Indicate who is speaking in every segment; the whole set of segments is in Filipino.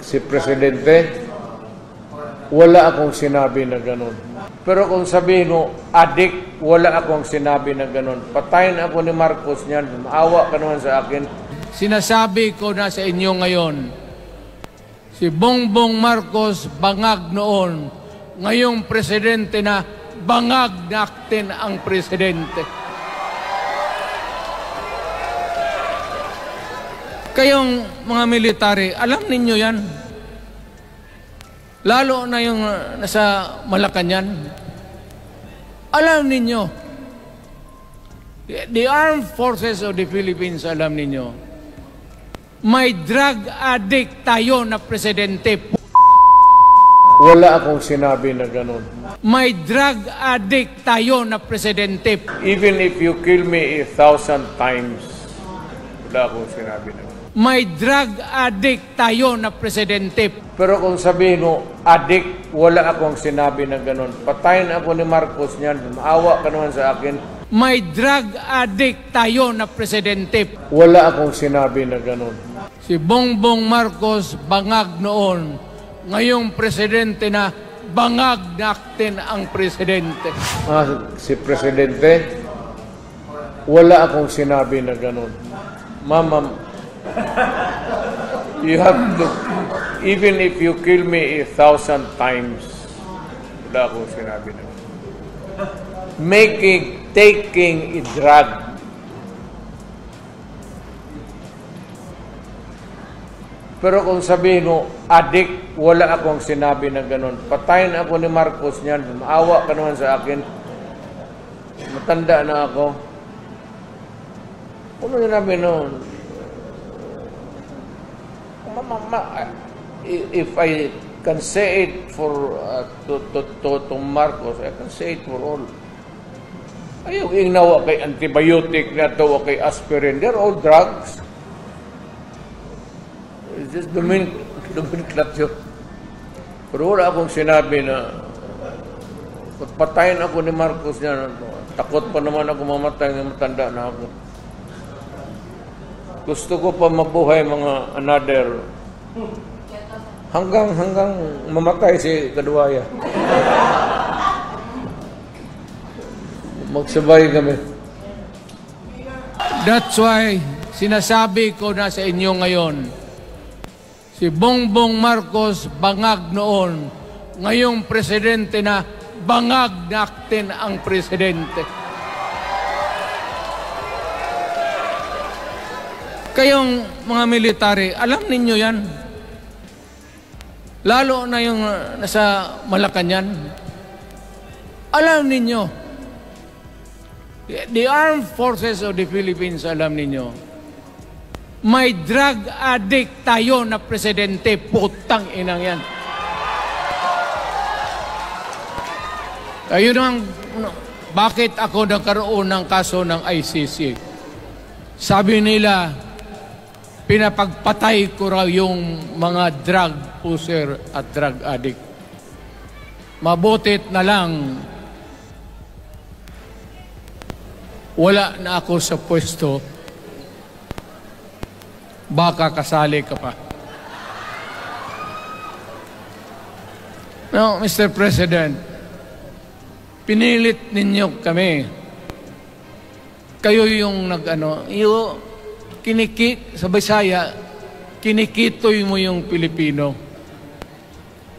Speaker 1: Si Presidente, wala akong sinabi na ganun. Pero kung sabihin mo, adik, wala akong sinabi na ganun. Patayin ako ni Marcos niyan, maawa ka naman sa akin.
Speaker 2: Sinasabi ko na sa inyo ngayon, si Bongbong Marcos bangag noon, ngayong presidente na bangag natin ang presidente. Kayong mga military, alam ninyo yan. Lalo na yung nasa Malacanang. Alam ninyo. The Armed Forces of the Philippines, alam ninyo. May drug addict tayo na presidente.
Speaker 1: Wala akong sinabi na ganun.
Speaker 2: May drug addict tayo na presidente.
Speaker 1: Even if you kill me 1,000 times, wala akong sinabi na ganun.
Speaker 2: May drug addict tayo na presidente.
Speaker 1: Pero kung sabihin mo, addict, wala akong sinabi na ganun. Patayin ako ni Marcos niyan, maawa ka naman sa akin.
Speaker 2: May drug addict tayo na presidente.
Speaker 1: Wala akong sinabi na ganun.
Speaker 2: Si Bongbong Marcos bangag noon, ngayong presidente na bangag natin ang presidente.
Speaker 1: Si Presidente, wala akong sinabi na ganun. Ma'am, you have to, even if you kill me 1,000 times, wala akong sinabi na. Taking a drug. Pero kung sabihin mo, addict, wala akong sinabi na ganun. Patayin ako ni Marcos niyan, maawa ka naman sa akin. Matanda na ako. Ano yung nabi noon? If I can say it for to Marcos, I can say it for all. Ayaw ingnawa kay antibiotic na to, kay aspirin. They're all drugs. It's just nomenclature. Pero wala akong sinabi na patayin ako ni Marcos niya. Takot pa naman ako mamatay na matanda na ako. Gusto ko pa mabuhay mga another hanggang mamatay si Kaduwaya. Magsabay kami.
Speaker 2: That's why sinasabi ko na sa inyo ngayon, si Bongbong Marcos bangag noon, ngayong presidente na bangag natin ang presidente. Kayong mga military, alam ninyo yan. Lalo na yung nasa Malacanang. Alam ninyo. The Armed Forces of the Philippines, alam ninyo. May drug addict tayo na presidente. Putang inang yan. Ayun ang, bakit ako nagkaroon ng kaso ng ICC? Sabi nila, pinapagpatay ko raw yung mga drug user at drug addict. Mabutit na lang, wala na ako sa pwesto, baka kasali ka pa. No, Mr. President, pinilit ninyo kami. Kayo yung sa Bisaya, kinikitoy mo yung Pilipino.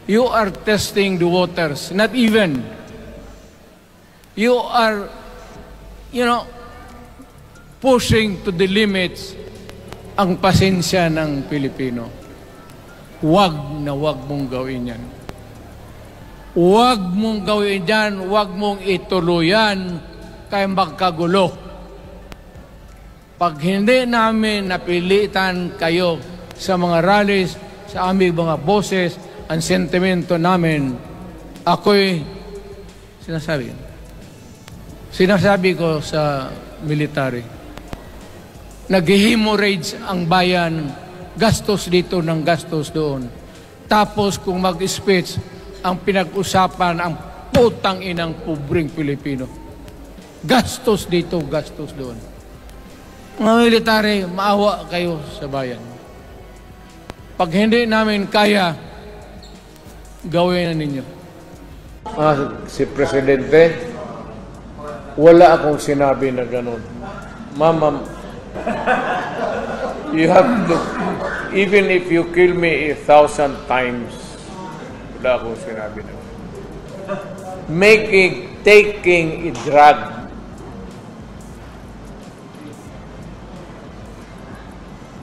Speaker 2: You are testing the waters. Not even. You are, pushing to the limits ang pasensya ng Pilipino. Huwag na huwag mong gawin yan. Huwag mong gawin yan, huwag mong ituluyan, kaya magkagulo. Pag hindi namin napilitan kayo sa mga rallies, sa aming mga boses, ang sentimento namin, ako'y sinasabi ko sa military, nag-hemorrhage ang bayan, gastos dito ng gastos doon. Tapos kung mag-speech, ang pinag-usapan ang putang inang pobreng Pilipino. Gastos dito, gastos doon. Mga military, maawa kayo sa bayan. Pag hindi namin kaya, gawin na ninyo.
Speaker 1: Si Presidente, wala akong sinabi na ganun. Ma'am, you have to, even if you kill me 1,000 times, wala akong sinabi na ganun. Taking a drug,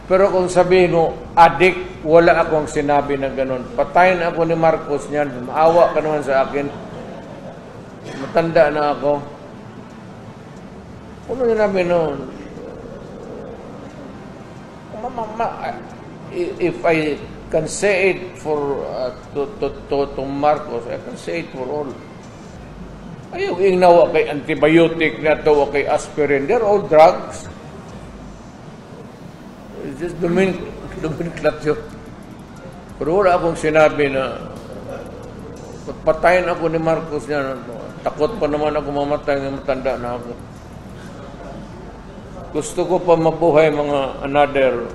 Speaker 1: pero kung sabihin mo, addict, wala akong sinabi na ganun. Patayin ako ni Marcos niyan. Maawa ka naman sa akin. Matanda na ako. Ano yung namin noon? If I can say it for to Marcos, I can say it for all. Ayaw ingnawa kay antibiotic na to o kay aspirin. They're all drugs. It's just Dominic yun. Pero wala akong sinabi na patayin ako ni Marcos niya. Takot pa naman ako mamatay ng matanda na ako. Gusto ko pa mabuhay mga another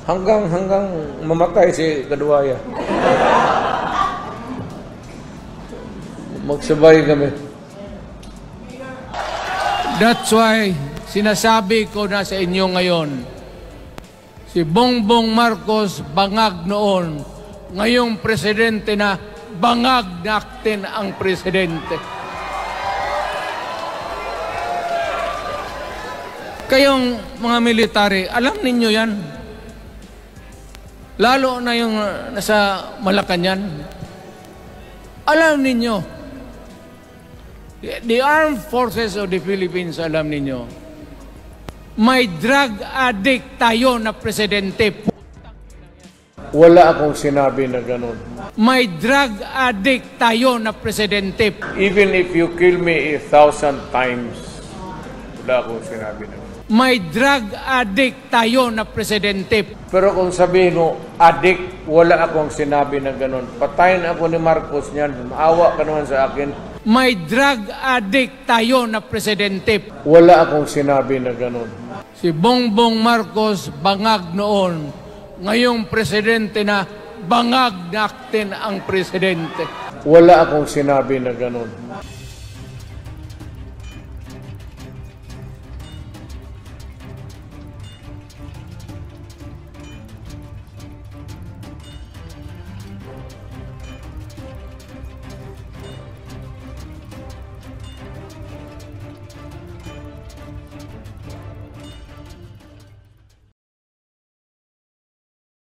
Speaker 1: hanggang mamatay si Kaduwaya. Magsabay kami.
Speaker 2: That's why sinasabi ko na sa inyo ngayon, si Bongbong Marcos bangag noon, ngayong presidente na bangag natin ang presidente. Kayong mga military, alam ninyo yan. Lalo na yung nasa Malacanang. Alam ninyo. The Armed Forces of the Philippines, alam ninyo, may drug addict tayo na presidente.
Speaker 1: Wala akong sinabi na ganun.
Speaker 2: May drug addict tayo na presidente.
Speaker 1: Even if you kill me 1,000 times, wala akong sinabi na ganun.
Speaker 2: May drug addict tayo na presidente.
Speaker 1: Pero kung sabihin mo, addict, wala akong sinabi na ganun. Patayin ako ni Marcos niyan. Maawa ka naman sa akin.
Speaker 2: May drug addict tayo na presidente.
Speaker 1: Wala akong sinabi na ganun.
Speaker 2: Si Bongbong Marcos bangag noon, ngayong presidente na bangag natin ang presidente.
Speaker 1: Wala akong sinabi na ganun.